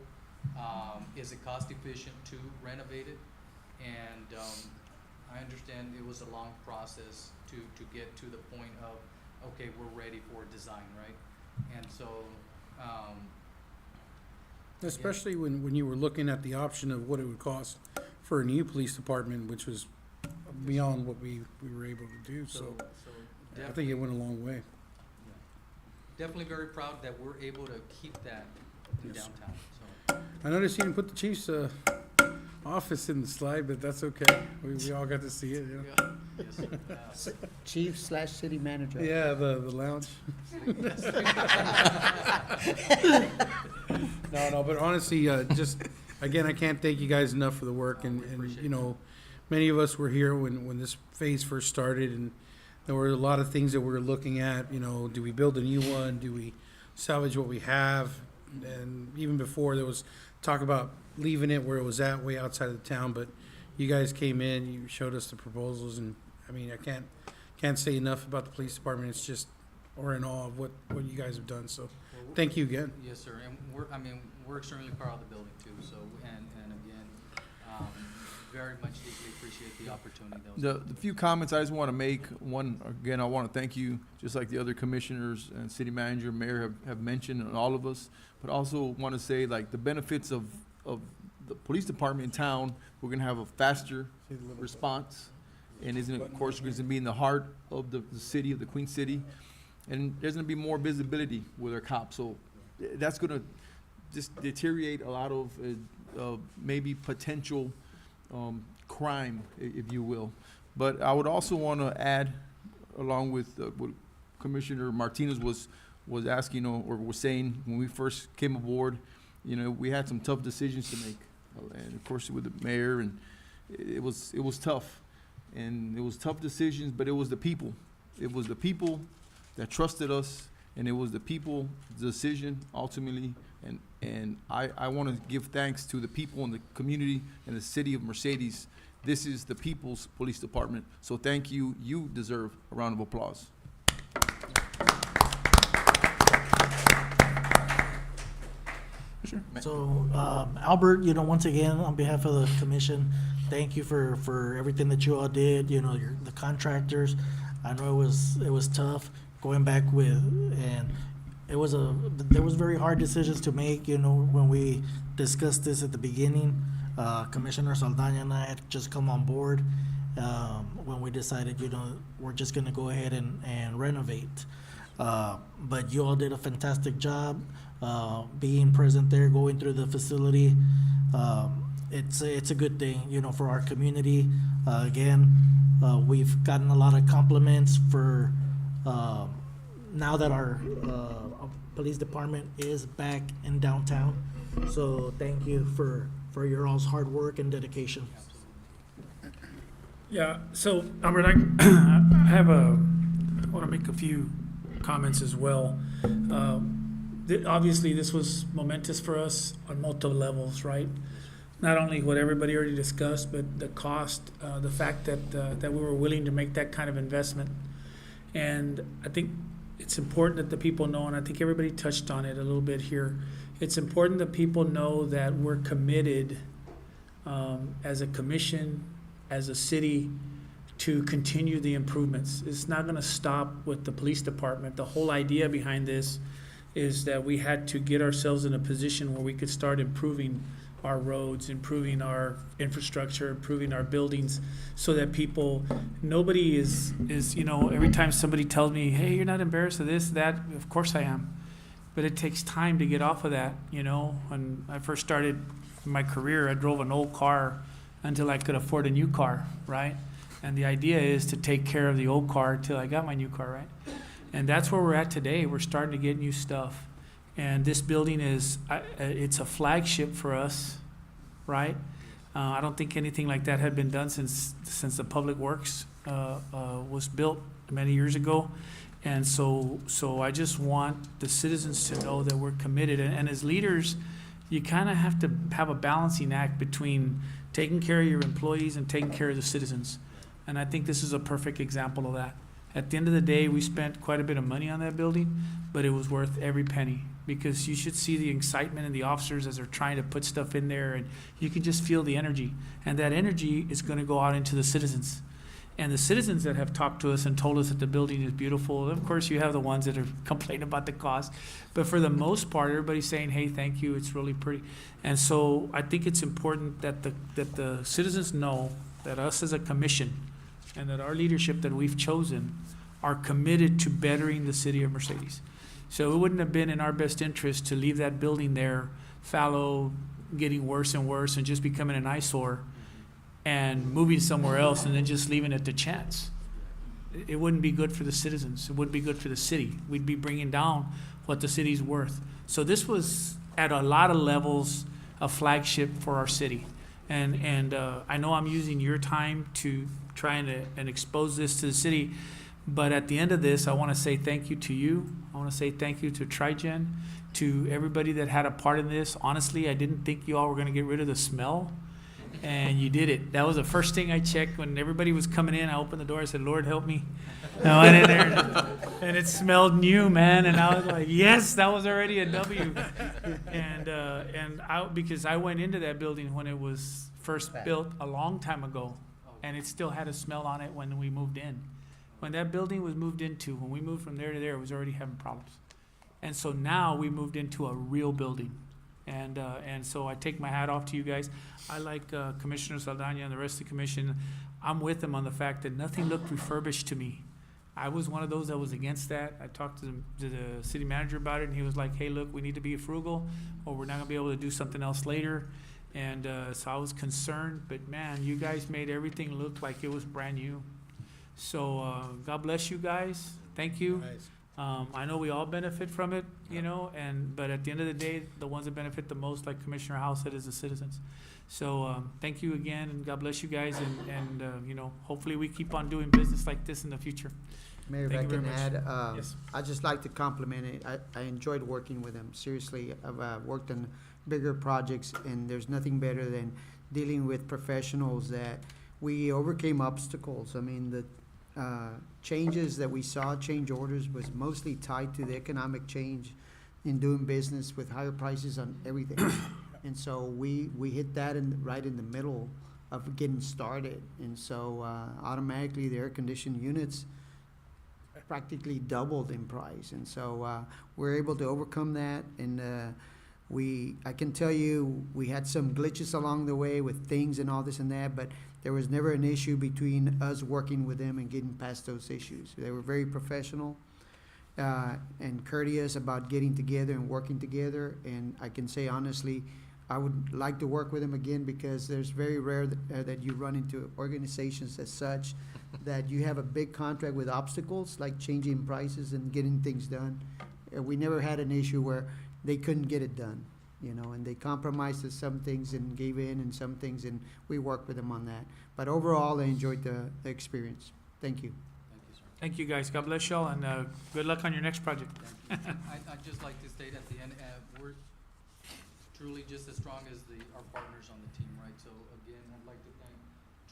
Is it cost efficient to renovate it? And I understand it was a long process to get to the point of, okay, we're ready for design, right? And so, Especially when you were looking at the option of what it would cost for a new police department, which was beyond what we were able to do, so I think it went a long way. definitely very proud that we're able to keep that in Yes. downtown, so. I noticed you didn't put the chief's office in the slide, but that's okay. We all got to see it, Yes, Chief/city manager. Yeah, the lounge. No, but honestly, just, again, I can't thank you guys enough for the work, and many of us were here when this phase first started, and there were a lot of things that we were looking at, do we build a new one? Do we salvage what we have? And even before, there was talk about leaving it where it was at, way outside of the town, but you guys came in, you showed us the proposals, and, I can't say enough about the police department. It's just, we're in awe of what you guys have done, so thank you again. Yes, sir, and we're extremely proud of the building too, so, and again, very much deeply appreciate the opportunity that was. The few comments I just want to make, one, again, I want to thank you, just like the other commissioners and city manager, mayor have mentioned, and all of us, but also want to say, like, the benefits of the police department in town, we're going to have a faster response, and isn't, of course, going to be in the heart of the city, of the Queen City, and there's going to be more visibility with our cops, so that's going to just deteriorate a lot of maybe potential crime, if you will. But I would also want to add, along with what Commissioner Martinez was asking or was saying when we first came aboard, we had some tough decisions to make, and of course with the mayor, and it was tough, and it was tough decisions, but it was the people. It was the people that trusted us, and it was the people's decision ultimately. And I want to give thanks to the people in the community and the city of Mercedes. This is the people's police department. So thank you. You deserve a round of applause. So, Albert, once again, on behalf of the commission, thank you for everything that you all did, the contractors. I know it was tough going back and there was very hard decisions to make, when we discussed this at the beginning. Commissioner Saldana and I had just come on board, when we decided, we're just gonna go ahead and renovate. But you all did a fantastic job, being present there, going through the facility. It's a good thing, for our community. Again, we've gotten a lot of compliments for, now that our police department is back in downtown. So thank you for your all's hard work and dedication. Yeah, so Albert, I want to make a few comments as well. Obviously, this was momentous for us on multiple levels, right? not only what everybody already discussed, but the cost, the fact that we were willing to make that kind of investment. And I think it's important that the people know, and I think everybody touched on it a little bit here. It's important that people know that we're committed as a commission, as a city, to continue the improvements. It's not gonna stop with the police department. The whole idea behind this is that we had to get ourselves in a position where we could start improving our roads, improving our infrastructure, improving our buildings, so that people, nobody is, you know, every time somebody tells me, hey, you're not embarrassed of this, that, of course I am. But it takes time to get off of that, you know. When I first started my career, I drove an old car until I could afford a new car, right? And the idea is to take care of the old car till I got my new car, right? And that's where we're at today. We're starting to get new stuff. And this building is, it's a flagship for us, right? I don't think anything like that had been done since the Public Works was built many years ago. And so I just want the citizens to know that we're committed. And as leaders, you kind of have to have a balancing act between taking care of your employees and taking care of the citizens. And I think this is a perfect example of that. At the end of the day, we spent quite a bit of money on that building, but it was worth every penny, because you should see the excitement in the officers as they're trying to put stuff in there, and you can just feel the energy. And that energy is going to go out into the citizens. And the citizens that have talked to us and told us that the building is beautiful, of course, you have the ones that are complaining about the cost. But for the most part, everybody's saying, hey, thank you, it's really pretty. And so I think it's important that the citizens know that us as a commission and that our leadership that we've chosen are committed to bettering the city of Mercedes. So it wouldn't have been in our best interest to leave that building there fallow, getting worse and worse, and just becoming an eyesore, and moving somewhere else and then just leaving it to chance. It wouldn't be good for the citizens. It wouldn't be good for the city. We'd be bringing down what the city's worth. So this was, at a lot of levels, a flagship for our city. And I know I'm using your time to try and expose this to the city, but at the end of this, I want to say thank you to you. I want to say thank you to Trigen, to everybody that had a part in this. Honestly, I didn't think you all were going to get rid of the smell, and you did it. That was the first thing I checked when everybody was coming in. I opened the door. I said, Lord, help me. And I went in there, and it smelled new, man. And I was like, yes, that was already a W. Because I went into that building when it was first built a long time ago, and it still had a smell on it when we moved in. When that building was moved into, when we moved from there to there, it was already having problems. And so now we moved into a real building. And so I take my hat off to you guys. I like Commissioner Saldana and the rest of the commission. I'm with them on the fact that nothing looked refurbished to me. I was one of those that was against that. I talked to the city manager about it, and he was like, hey, look, we need to be frugal, or we're not gonna be able to do something else later. And so I was concerned, but man, you guys made everything look like it was brand new. So God bless you guys. Thank you. I know we all benefit from it, you know, but at the end of the day, the ones that benefit the most, like Commissioner House said, is the citizens. So thank you again, and God bless you guys, and you know, hopefully we keep on doing business like this in the future. Mayor, if I Thank you can very add, Yes. I'd just like to compliment it. I enjoyed working with them. Seriously, I've worked on bigger projects, and there's nothing better than dealing with professionals that we overcame obstacles. I mean, the changes that we saw, change orders, was mostly tied to the economic change in doing business with higher prices on everything. And so we hit that right in the middle of getting started. And so automatically the air conditioned units practically doubled in price. And so we're able to overcome that. And I can tell you, we had some glitches along the way with things and all this and that, but there was never an issue between us working with them and getting past those issues. They were very professional and courteous about getting together and working together. And I can say honestly, I would like to work with them again, because there's very rare that you run into organizations as such that you have a big contract with obstacles like changing prices and getting things done. We never had an issue where they couldn't get it done, you know, and they compromised on some things and gave in in some things, and we worked with them on that. But overall, I enjoyed the experience. Thank you. Thank you, sir. Thank you, guys. God bless y'all, and good luck on your next project. I'd just like to state at the end, we're truly just as strong as our partners on the team, right? So again, I'd like to thank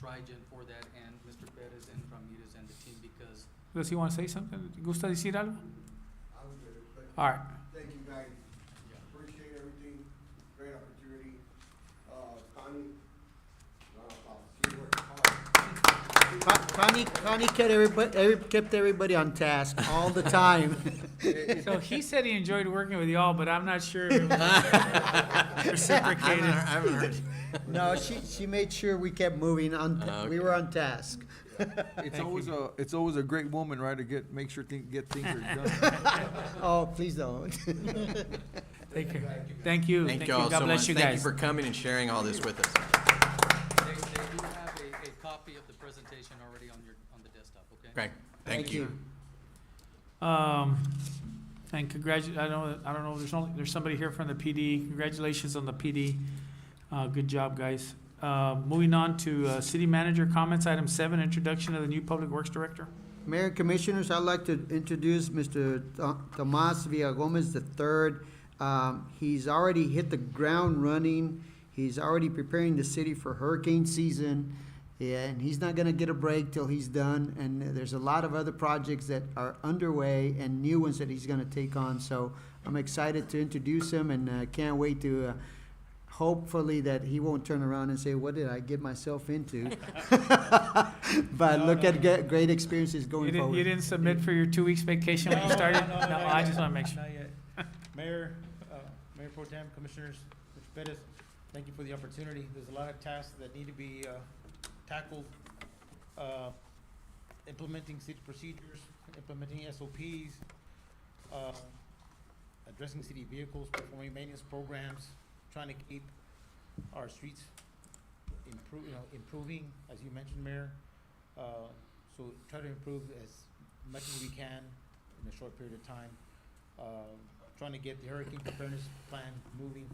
Trigen for that and Mr. Perez and Ramirez and the team because Does he want to say something? ¿Gusta decir algo? I'm good, but All right. thank you guys. Appreciate everything. Great opportunity. Connie, she worked hard. Connie kept everybody on task all the time. So he said he enjoyed working with y'all, but I'm not sure if it was reciprocated. No, she made sure we kept moving on, we were on task. It's always a great woman, right, to make sure get things are done. Oh, please don't. Thank you. Thank you. Thank you all God so bless much. you Thank you guys. for coming and sharing all this with us. they do have a copy of the presentation already on the desktop, okay? Great, thank you. And I don't know, there's somebody here from the PD. Congratulations on the PD. Good job, guys. Moving on to, city manager comments, item 7, introduction of the new public works director. Mayor and Commissioners, I'd like to introduce Mr. Tomas Villagomez III. He's already hit the ground running. He's already preparing the city for hurricane season. And he's not gonna get a break till he's done. And there's a lot of other projects that are underway and new ones that he's gonna take on. So I'm excited to introduce him and can't wait to, hopefully that he won't turn around and say, what did I get myself into? But look at great experiences going You forward. didn't submit for your 2 weeks vacation when you started? No, I just want to make sure. Not yet. Mayor, Mayor Pro Tem, Commissioners, Mr. Pettis, thank you for the opportunity. There's a lot of tasks that need to be tackled. Implementing city procedures, implementing SOPs, addressing city vehicles, performing maintenance programs, trying to keep our streets improving, as you mentioned, Mayor. So try to improve as much as we can in a short period of time. Trying to get the hurricane preparedness plan moving.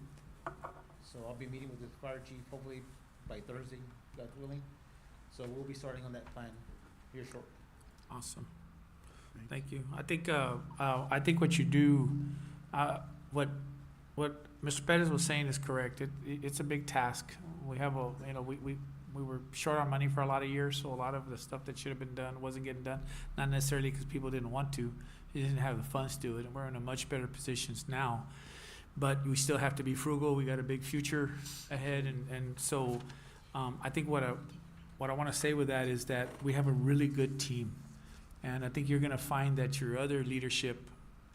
So I'll be meeting with the fire chief hopefully by Thursday, God willing. So we'll be starting on that plan here shortly. Awesome. Thank you. I think what you do, what Mr. Pettis was saying is correct. It's a big task. We have we were short on money for a lot of years, so a lot of the stuff that should have been done wasn't getting done. Not necessarily because people didn't want to, they didn't have the funds to do it, and we're in a much better positions now. But we still have to be frugal. We got a big future ahead, and so I think what I want to say with that is that we have a really good team, and I think you're going to find that your other leadership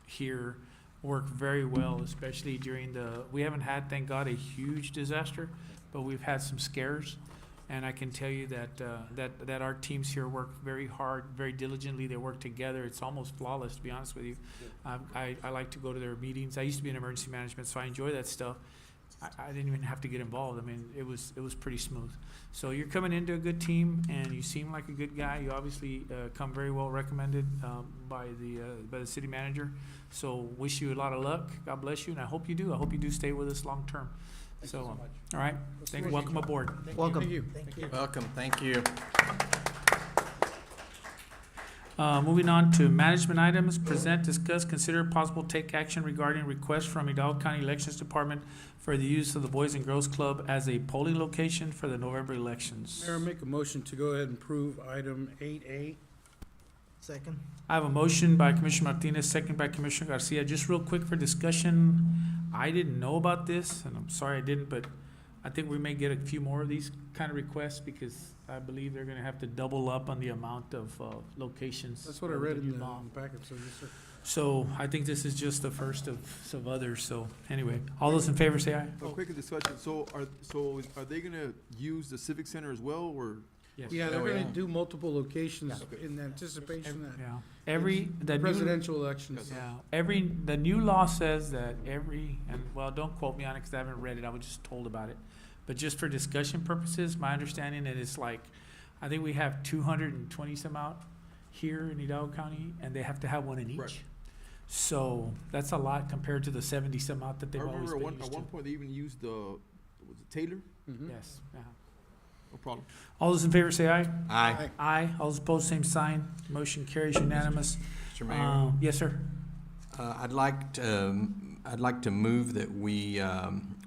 here work very well, especially during we haven't had, thank God, a huge disaster, but we've had some scares. And I can tell you that our teams here work very hard, very diligently. They work together. It's almost flawless, to be honest with you. I like to go to their meetings. I used to be in emergency management, so I enjoy that stuff. I didn't even have to get involved. I mean, it was pretty smooth. So you're coming into a good team, and you seem like a good guy. You obviously come very well recommended by the city manager. So wish you a lot of luck. God bless you, and I hope you do. I hope you do stay with us long term. Thank you so much. All right. Welcome aboard. Welcome. Thank you. Welcome, thank you. Moving on to management items, present, discuss, consider possible take action regarding request from Hidalgo County Elections Department for the use of the Boys and Girls Club as a polling location for the November elections. Mayor, make a motion to go ahead and approve item 8A. Second. I have a motion by Commissioner Martinez, second by Commissioner Garcia. Just real quick for discussion, I didn't know about this, and I'm sorry I didn't, but I think we may get a few more of these kind of requests because I believe they're gonna have to double up on the amount of locations. That's what I with read the in new the law. packet, so yes, sir. So I think this is just the first of some others, so anyway, all those in favor say aye. A quick discussion, so are they gonna use the Civic Center as well, or? Yes. Yeah, they're Oh, yeah. gonna do multiple locations in anticipation that Yeah, the new, presidential elections. yeah, the new law says that and well, don't quote me on it because I haven't read it, I was just told about it. But just for discussion purposes, my understanding is like, I think we have 220 some out here in Hidalgo County, and they have to have one in each. Right. So that's a lot compared to the 70 some out that I they've always remember been at used one to. point they even used was it Taylor? Mhm. Yes, yeah. No problem. All those in favor say aye. Aye. Aye. All those opposed, same sign. Motion carries unanimous. Mr. Mayor, Yes, sir. I'd like to I'd like to move that we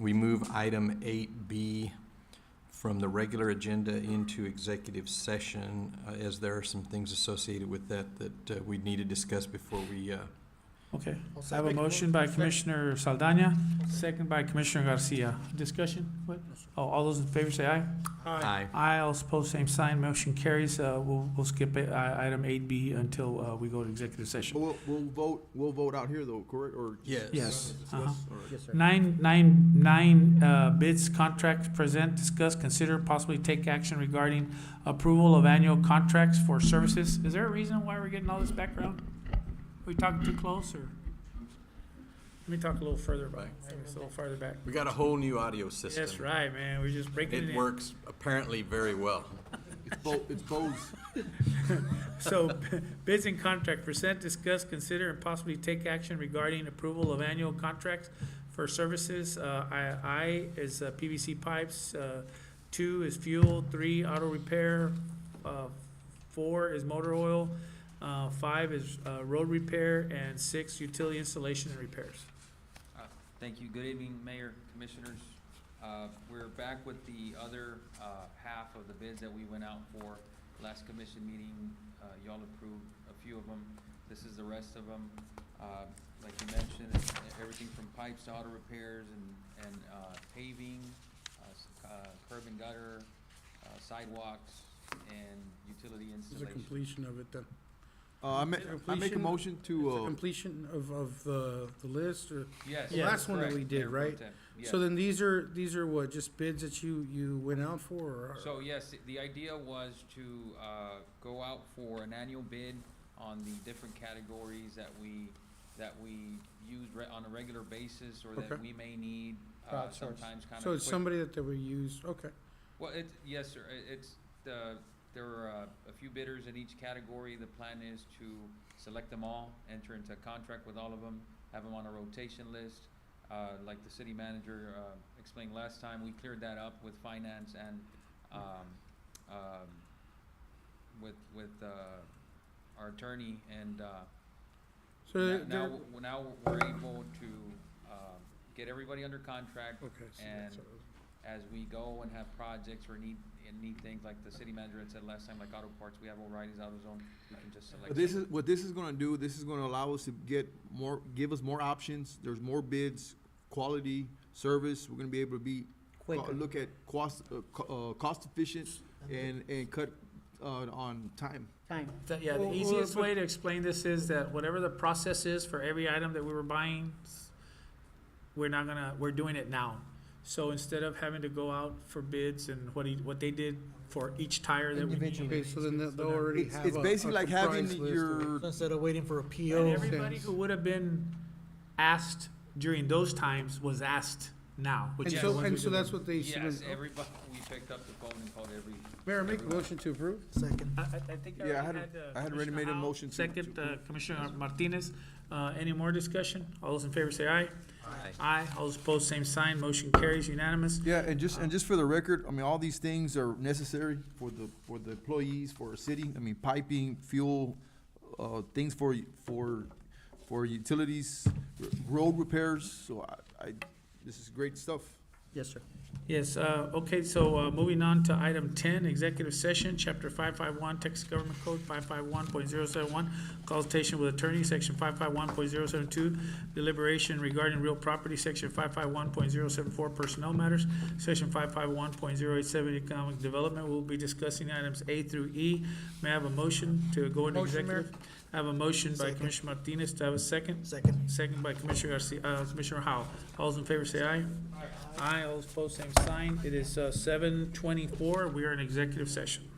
move item 8B from the regular agenda into executive session, as there are some things associated with that we need to discuss before we, Okay, I have a motion by Commissioner Saldana, second by Commissioner Garcia. Discussion? What? Oh, all those in favor say aye. aye. Aye, all opposed, same sign, motion carries. We'll skip item 8B until we go to executive session. We'll vote out here though, correct, or? Yes. Yes. All Uh-huh. right. Yes, sir. Nine bids, contract, present, discuss, consider, possibly take action regarding approval of annual contracts for services. Is there a reason why we're getting all this background? We talking too close, or? Let me talk a little further back, maybe it's a little farther back. We got a whole new audio system. That's right, man, we're just breaking it It in. works apparently very well. It's Bose. So, bids and contract, present, discuss, consider, and possibly take action regarding approval of annual contracts for services. I is PVC pipes, 2 is fuel, 3 auto repair, 4 is motor oil, 5 is road repair, and 6 utility installation and repairs. Thank you. Good evening, Mayor, Commissioners. We're back with the other half of the bids that we went out for. Last commission meeting, y'all approved a few of them. This is the rest of them. Like you mentioned, it's everything from pipes to auto repairs and paving, curb and gutter, sidewalks, and utility Is the installation. completion of it then? I make a Completion? motion Is the to, completion of the list, or? Yes. The last one that we correct, did, Mayor Pro right? Tem. Yes. So then these are what, just bids that you went out for, or? So yes, the idea was to go out for an annual bid on the different categories that we use on a regular basis, or that Okay. we may need Crowdsource. sometimes kind of. So it's somebody that they will use, okay. Well, yes, sir. There are a few bidders in each category. The plan is to select them all, enter into a contract with all of them, have them on a rotation list. Like the city manager explained last time, we cleared that up with finance and with our attorney, and So now they're, now we're able to get everybody under contract. okay. So and that's what it as we go and have projects or need things, like the city manager had said last time, like auto parts, we have O'Reilly's AutoZone, we can just select. what this is gonna do, this is gonna allow us to give us more options, there's more bids, quality, service, we're gonna be able to be, Quicker. look at cost efficient and cut, on time. Time. Yeah, the Well, easiest but- way to explain this is that whatever the process is for every item that we were buying, we're doing it now. So instead of having to go out for bids and what they did for each tire that we need. Individually. Okay, so then they'll already It's, have it's basically like having comprised list of- your, So instead of waiting for a And PO, everybody who would have been asked during those times was asked now, which And is so, the ones we and so do. that's what they Yes, submitted. everybody, we picked up the phone and called every. Mayor, make a motion to approve? second. I think I Yeah, I already had- had. I had already Commissioner made a Howell, motion to- Second, to Commissioner Martinez. Any more discussion? All those in favor say aye. Aye. Aye. All those opposed, same sign. Motion carries unanimous. yeah, and just for the record, I mean, all these things are necessary for the employees, for our city, I mean, piping, fuel, things for utilities, road repairs, so this is great stuff. Yes, sir. Yes, okay, so, moving on to item 10, executive session, chapter 551, Texas Government Code 551.071, consultation with attorney, section 551.072, deliberation regarding real property, section 551.074, personnel matters, section 551.087, economic development. We'll be discussing items A through E. May I have a motion to go into Motion, Mayor. executive? I have a motion by Second. Commissioner Martinez. Do I have a second? Second. Second by Commissioner Garcia, Commissioner Howell. All those in favor say aye. Aye. All those opposed, same sign. It is 7:24. We are in executive session.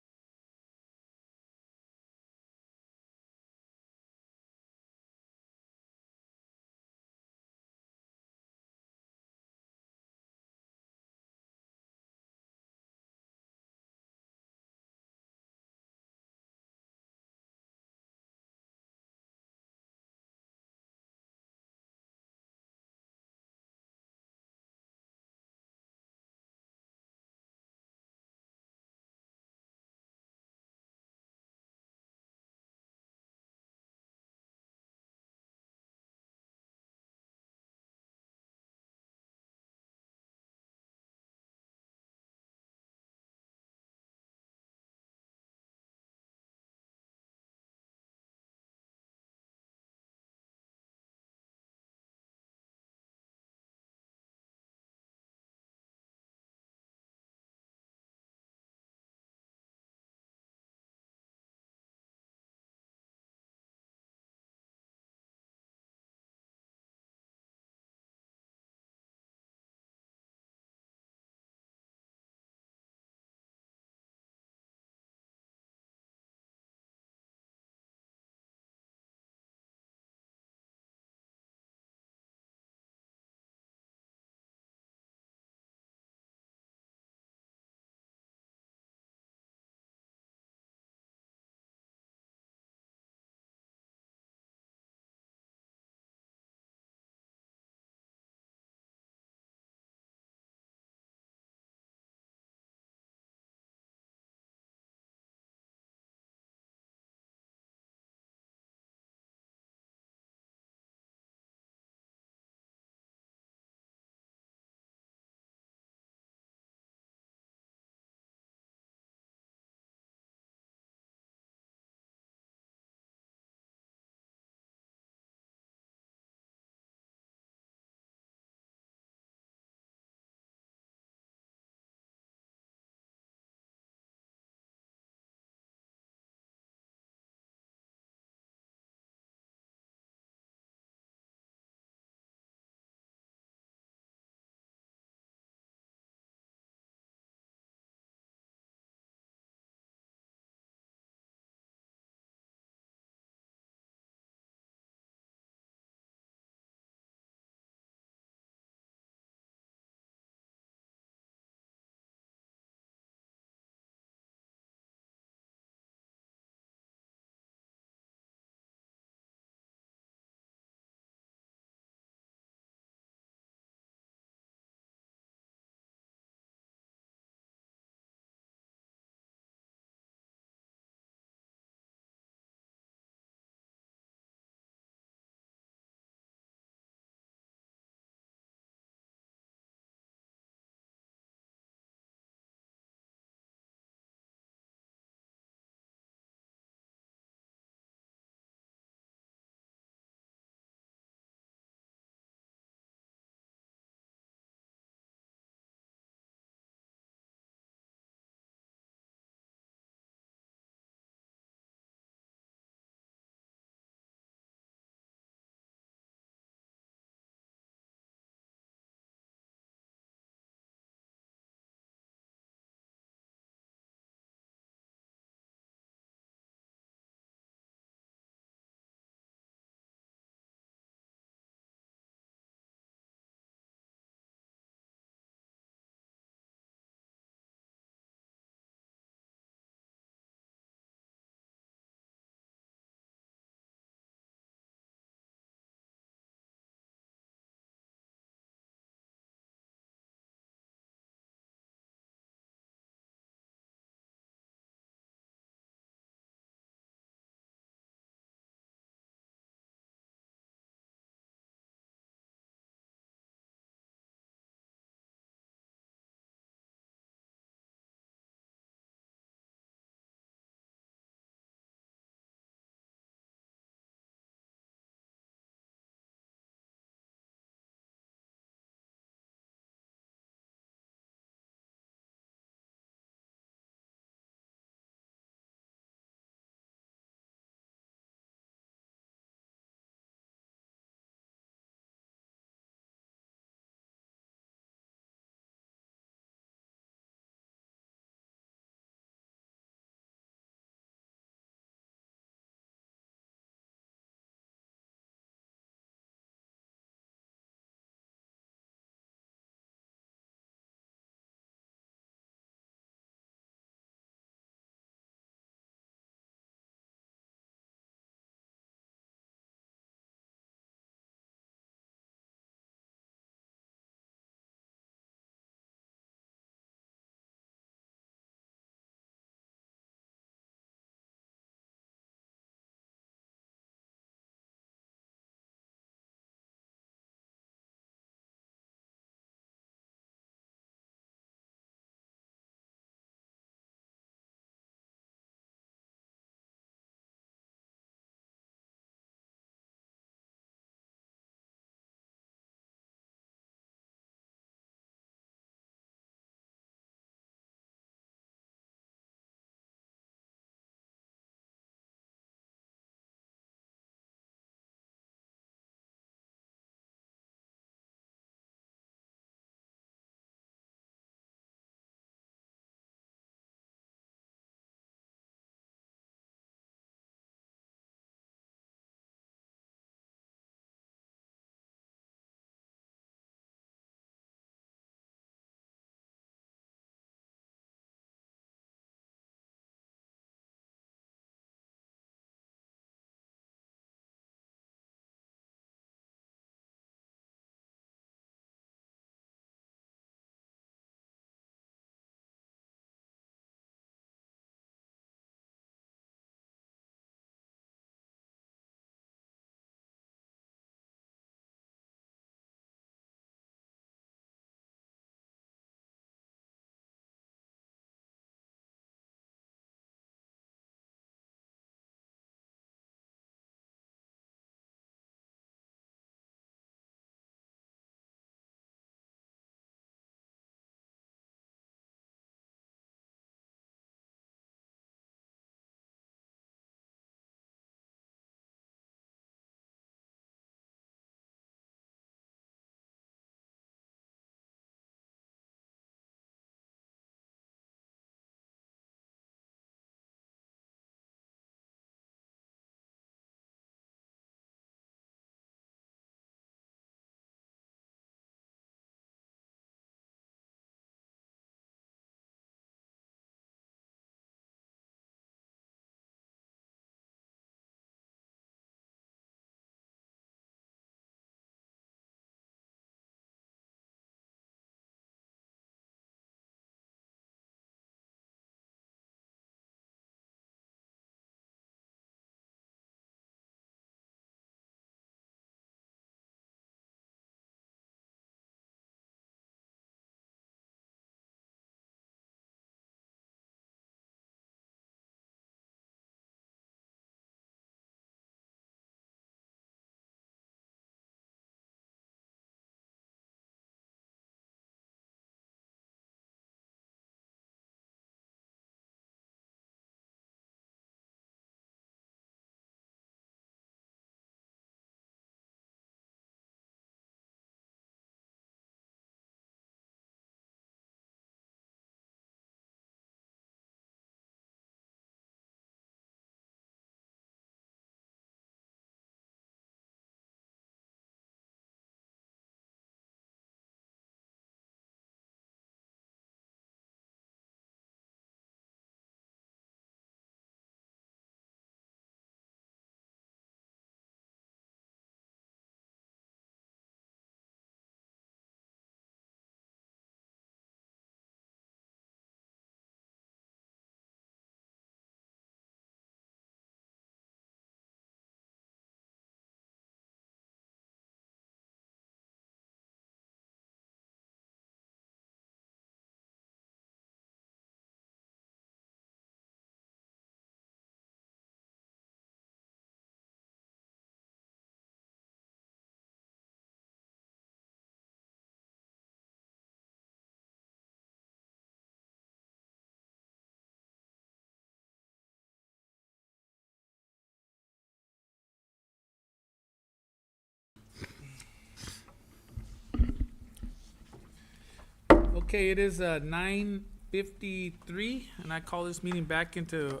Okay, it is 9:53, and I call this meeting back into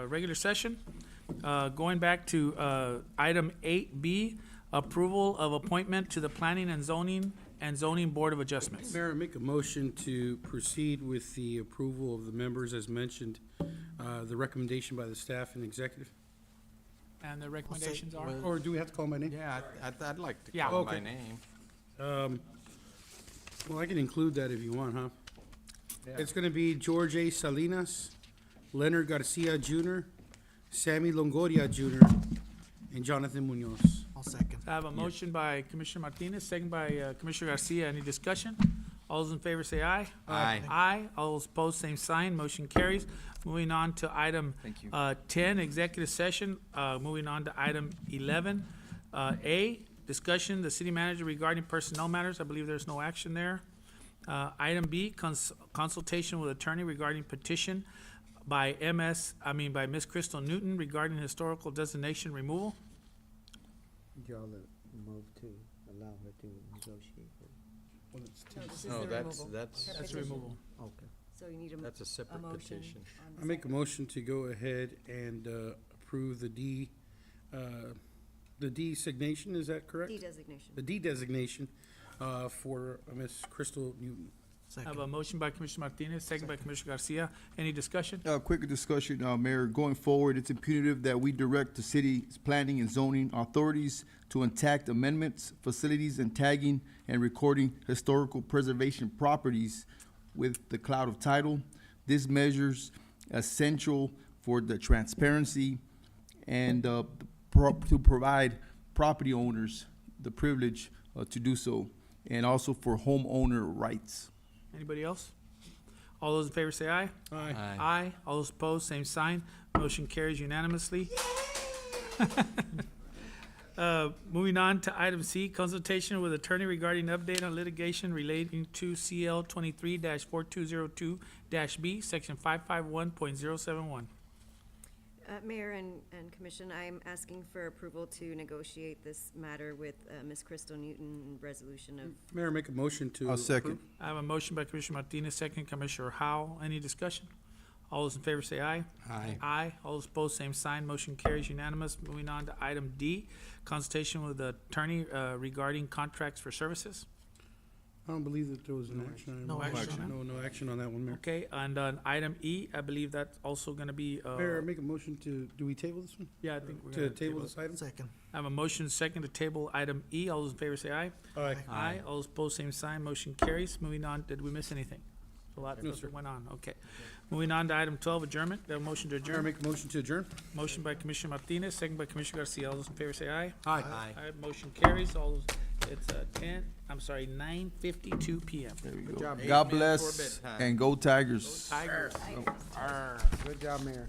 regular session. Going back to item 8B, approval of appointment to the Planning and Zoning Board of Adjustments. Mayor, I make a motion to proceed with the approval of the members as mentioned, the recommendation by the staff and executive. And the recommendations are? Or do we have to call my name? Yeah, I'd like to Yeah. call by Okay. name. Well, I can include that if you want, huh? It's gonna be George A. Salinas, Leonard Garcia Jr., Sammy Longoria Jr., and Jonathan Munoz. I'll second. I have a motion by Commissioner Martinez, second by Commissioner Garcia. Any discussion? All those in favor say aye. Aye. Aye. All those opposed, same sign. Motion carries. Moving on to item Thank you. 10, executive session. Moving on to item 11. A, discussion, the city manager regarding personnel matters. I believe there's no action there. Item B, consultation with attorney regarding petition by Miss Crystal Newton regarding historical designation removal. Y'all move to allow her to negotiate. No, this is No, the that's, removal. that's, That's removal. Okay. So you need that's a a separate motion. petition. on I the make a second. motion to go ahead and approve the designation, is that correct? De-designation. The D-designation for Miss Crystal Newton. I have Second. a motion by Commissioner Martinez, second by Commissioner Garcia. Any discussion? Quick discussion, Mayor, going forward, it's imperative that we direct the city's planning and zoning authorities to enact amendments, facilities, and tagging and recording historical preservation properties with the cloud of title. This measures essential for the transparency and to provide property owners the privilege to do so, and also for homeowner rights. Anybody else? All those in favor say aye. Aye. Aye. All those opposed, same sign. Motion carries unanimously. Moving on to item C, consultation with attorney regarding update on litigation relating to CL 23-4202-B, section 551.071. Mayor and Commission, I'm asking for approval to negotiate this matter with Ms. Crystal Newton, resolution of, Mayor, make a motion to. I'll second. approve. I have a motion by Commissioner Martinez, second Commissioner Howell. Any discussion? All those in favor say aye. Aye. Aye. All those opposed, same sign. Motion carries unanimous. Moving on to item D, consultation with the attorney regarding contracts for services. I don't believe that there was an action. on it. No action. No action on that one, Mayor. Okay, and on item E, I believe that's also gonna be, Mayor, I make a motion to, do we table this one? yeah, I think we're To gonna table table it. this item? Second. I have a motion second to table item E. All those in favor say aye. Aye. Aye. All those opposed, same sign. Motion carries. Moving on, did we miss anything? A lot of No, stuff sir. that went on, okay. Moving on to item 12, adjournment. Do I have a motion to Mayor, adjourn? make a motion to adjourn? Motion by Commissioner Martinez, second by Commissioner Garcia. All those in favor say aye. Aye. Aye, motion carries. All those, it's 9:52 PM. There we Good go. job. God 8 minutes bless before bedtime. and go Tigers. Tigers. Good job, Mayor.